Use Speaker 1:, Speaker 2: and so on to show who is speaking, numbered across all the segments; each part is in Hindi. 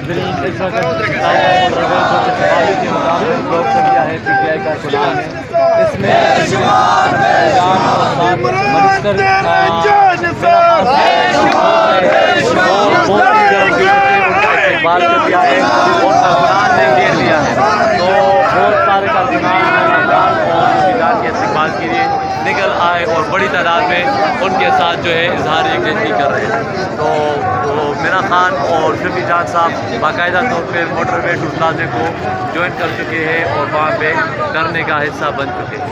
Speaker 1: नाज़रीन, इस वक्त के मुताबिक ब्लॉक कर दिया है पीटीआई का चुनाव है। इसमें इस्तेमाल कर दिया है और अफगान ने घेर लिया है। तो बहुत सारे कारकुनान अफगान और ईरान के इस्तेमाल के लिए निकल आए और बड़ी तादाद में उनके साथ जो है इजहार यकजहती कर रहे हैं। तो मीरा खान और शफी जान साहब बाकायदा तौर पर मोटरवे टू प्लाजे को ज्वाइन कर चुके हैं और वहाँ पे करने का हिस्सा बन चुके हैं।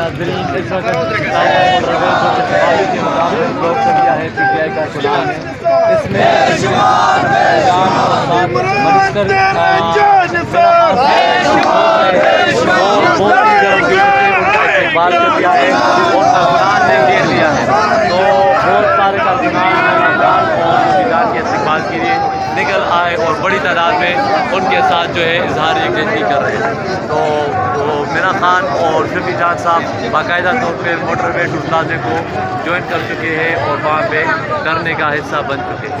Speaker 1: नाज़रीन, इस वक्त के मुताबिक ब्लॉक कर दिया है पीटीआई का चुनाव है। इसमें इस्तेमाल कर दिया है और अफगान ने घेर लिया है। तो बहुत सारे कारकुनान अफगान और ईरान के इस्तेमाल के लिए निकल आए और बड़ी तादाद में उनके साथ जो है इजहार यकजहती कर रहे हैं। तो मीरा खान और शफी जान साहब बाकायदा तौर पर मोटरवे टू प्लाजे को ज्वाइन कर चुके हैं और वहाँ पे करने का हिस्सा बन चुके हैं।